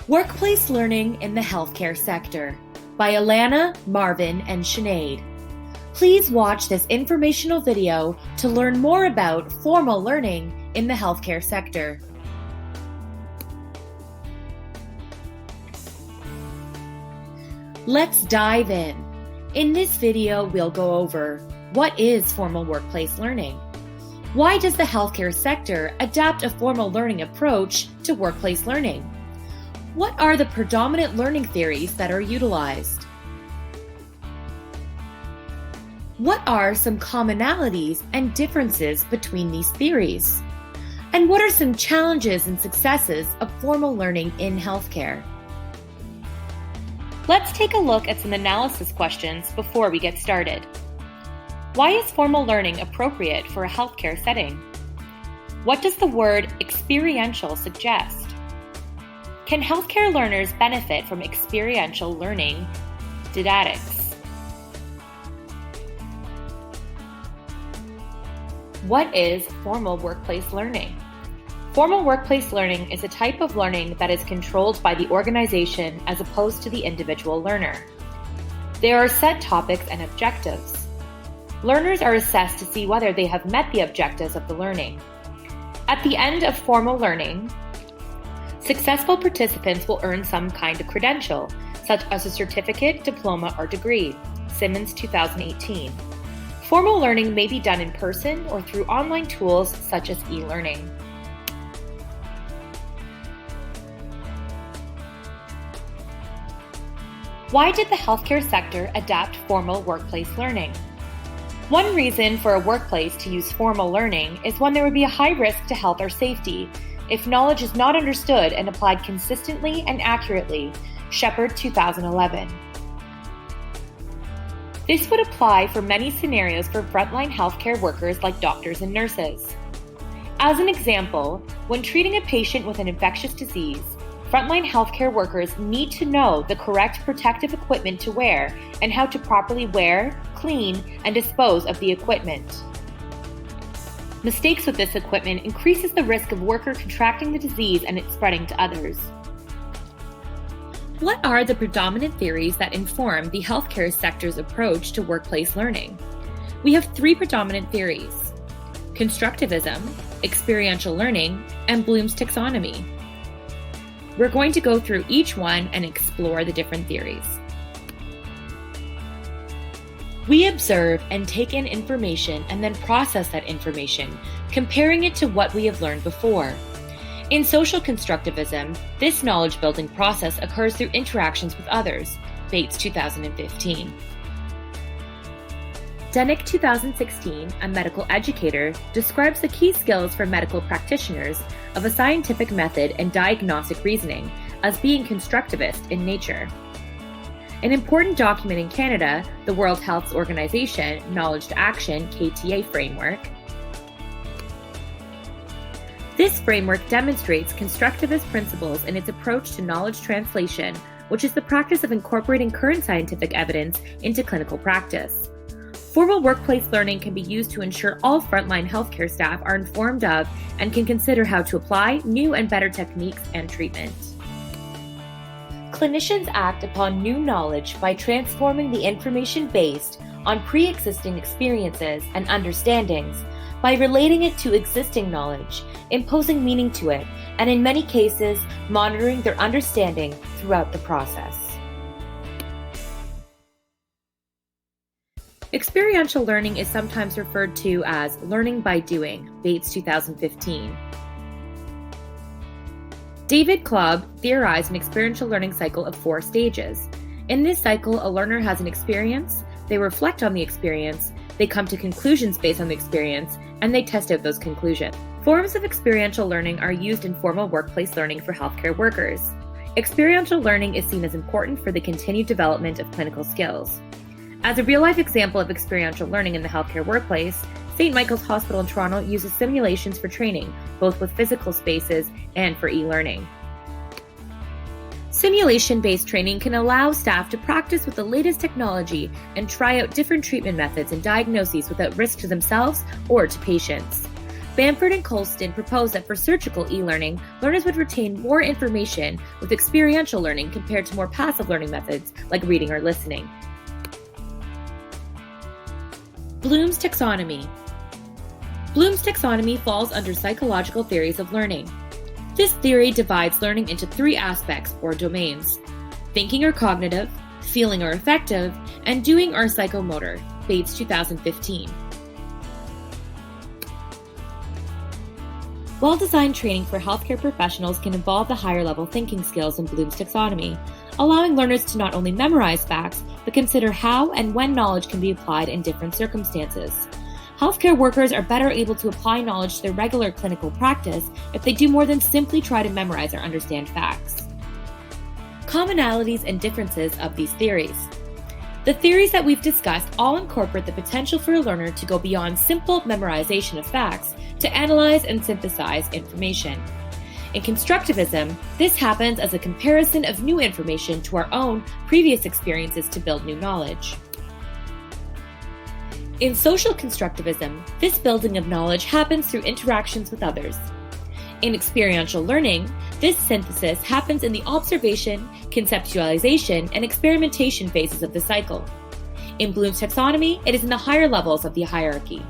Workplace Learning in the Healthcare Sector by Alana, Marvin, and Sinead. Please watch this informational video to learn more about formal learning in the healthcare sector. Let's dive in. In this video, we'll go over what is formal workplace learning? Why does the healthcare sector adapt a formal learning approach to workplace learning? What are the predominant learning theories that are utilized? What are some commonalities and differences between these theories? And what are some challenges and successes of formal learning in healthcare? Let's take a look at some analysis questions before we get started. Why is formal learning appropriate for a healthcare setting? What does the word experiential suggest? Can healthcare learners benefit from experiential learning didactics? What is formal workplace learning? Formal workplace learning is a type of learning that is controlled by the organization as opposed to the individual learner. There are set topics and objectives. Learners are assessed to see whether they have met the objectives of the learning. At the end of formal learning, successful participants will earn some kind of credential, such as a certificate, diploma, or degree. Simmons, 2018. Formal learning may be done in person or through online tools such as e-learning. Why did the healthcare sector adapt formal workplace learning? One reason for a workplace to use formal learning is when there would be a high risk to health or safety if knowledge is not understood and applied consistently and accurately. Shepard, 2011. This would apply for many scenarios for frontline healthcare workers like doctors and nurses. As an example, when treating a patient with an infectious disease, frontline healthcare workers need to know the correct protective equipment to wear and how to properly wear, clean, and dispose of the equipment. Mistakes with this equipment increases the risk of worker contracting the disease and it spreading to others. What are the predominant theories that inform the healthcare sector's approach to workplace learning? We have three predominant theories: constructivism, experiential learning, and Bloom's taxonomy. We're going to go through each one and explore the different theories. We observe and take in information and then process that information, comparing it to what we have learned before. In social constructivism, this knowledge-building process occurs through interactions with others. Bates, 2015. Denick, 2016, a medical educator, describes the key skills for medical practitioners of a scientific method and diagnostic reasoning as being constructivist in nature. An important document in Canada, the World Health Organization Knowledge to Action (KTA) framework. This framework demonstrates constructivist principles in its approach to knowledge translation, which is the practice of incorporating current scientific evidence into clinical practice. Formal workplace learning can be used to ensure all frontline healthcare staff are informed of and can consider how to apply new and better techniques and treatment. Clinicians act upon new knowledge by transforming the information based on pre-existing experiences and understandings by relating it to existing knowledge, imposing meaning to it, and in many cases, monitoring their understanding throughout the process. Experiential learning is sometimes referred to as learning by doing, Bates, 2015. David Clubb theorized an experiential learning cycle of 4 stages. In this cycle, a learner has an experience, they reflect on the experience, they come to conclusions based on the experience, and they test out those conclusions. Forms of experiential learning are used in formal workplace learning for healthcare workers. Experiential learning is seen as important for the continued development of clinical skills. As a real-life example of experiential learning in the healthcare workplace, St. Michael's Hospital in Toronto uses simulations for training, both with physical spaces and for e-learning. Simulation-based training can allow staff to practice with the latest technology and try out different treatment methods and diagnoses without risk to themselves or to patients. Bamford and Colston proposed that for surgical e-learning, learners would retain more information with experiential learning compared to more passive learning methods like reading or listening. Bloom's taxonomy. Bloom's taxonomy falls under psychological theories of learning. This theory divides learning into three aspects or domains: thinking or cognitive, feeling or affective, and doing or psychomotor, Bates 2015. Well-designed training for healthcare professionals can involve the higher-level thinking skills in Bloom's taxonomy, allowing learners to not only memorize facts, but consider how and when knowledge can be applied in different circumstances. Healthcare workers are better able to apply knowledge to their regular clinical practice if they do more than simply try to memorize or understand facts. Commonalities and differences of these theories. The theories that we've discussed all incorporate the potential for a learner to go beyond simple memorization of facts to analyze and synthesize information. In constructivism, this happens as a comparison of new information to our own previous experiences to build new knowledge. In social constructivism, this building of knowledge happens through interactions with others. In experiential learning, this synthesis happens in the observation, conceptualization, and experimentation phases of the cycle. In Bloom's taxonomy, it is in the higher levels of the hierarchy.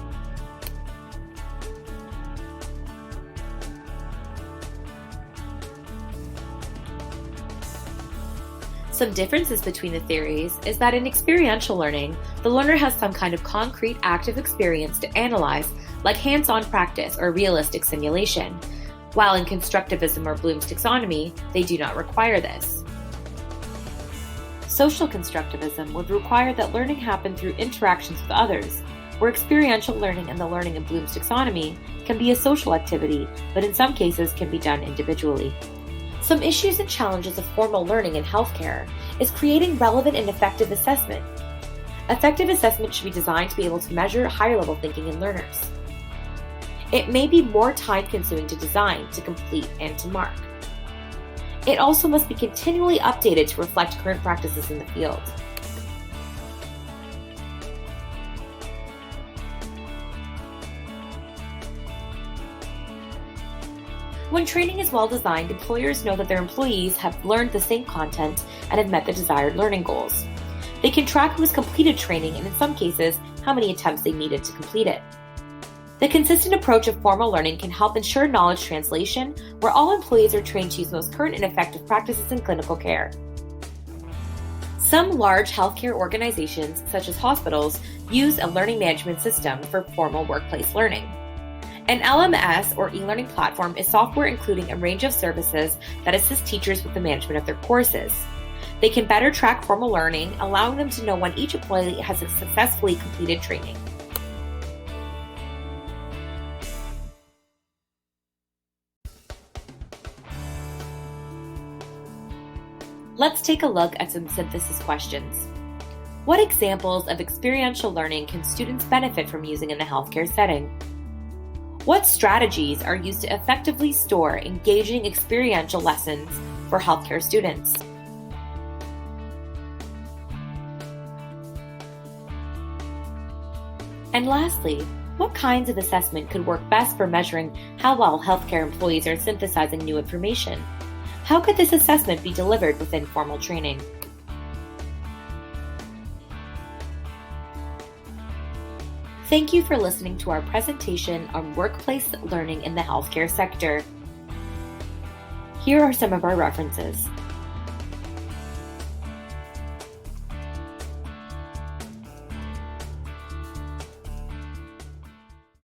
Some differences between the theories is that in experiential learning, the learner has some kind of concrete active experience to analyze, like hands-on practice or realistic simulation, while in constructivism or Bloom's taxonomy, they do not require this. Social constructivism would require that learning happen through interactions with others, where experiential learning and the learning in Bloom's taxonomy can be a social activity, but in some cases can be done individually. Some issues and challenges of formal learning in healthcare is creating relevant and effective assessment. Effective assessment should be designed to be able to measure higher-level thinking in learners. It may be more time-consuming to design, to complete, and to mark. It also must be continually updated to reflect current practices in the field. When training is well designed, employers know that their employees have learned the same content and have met the desired learning goals. They can track who has completed training and in some cases, how many attempts they needed to complete it. The consistent approach of formal learning can help ensure knowledge translation, where all employees are trained to use most current and effective practices in clinical care. Some large healthcare organizations, such as hospitals, use a learning management system for formal workplace learning. An LMS or e-learning platform is software including a range of services that assist teachers with the management of their courses. They can better track formal learning, allowing them to know when each employee has successfully completed training. Let's take a look at some synthesis questions. What examples of experiential learning can students benefit from using in the healthcare setting? What strategies are used to effectively store engaging experiential lessons for healthcare students? And lastly, what kinds of assessment could work best for measuring how well healthcare employees are synthesizing new information? How could this assessment be delivered within formal training? Thank you for listening to our presentation on workplace learning in the healthcare sector. Here are some of our references.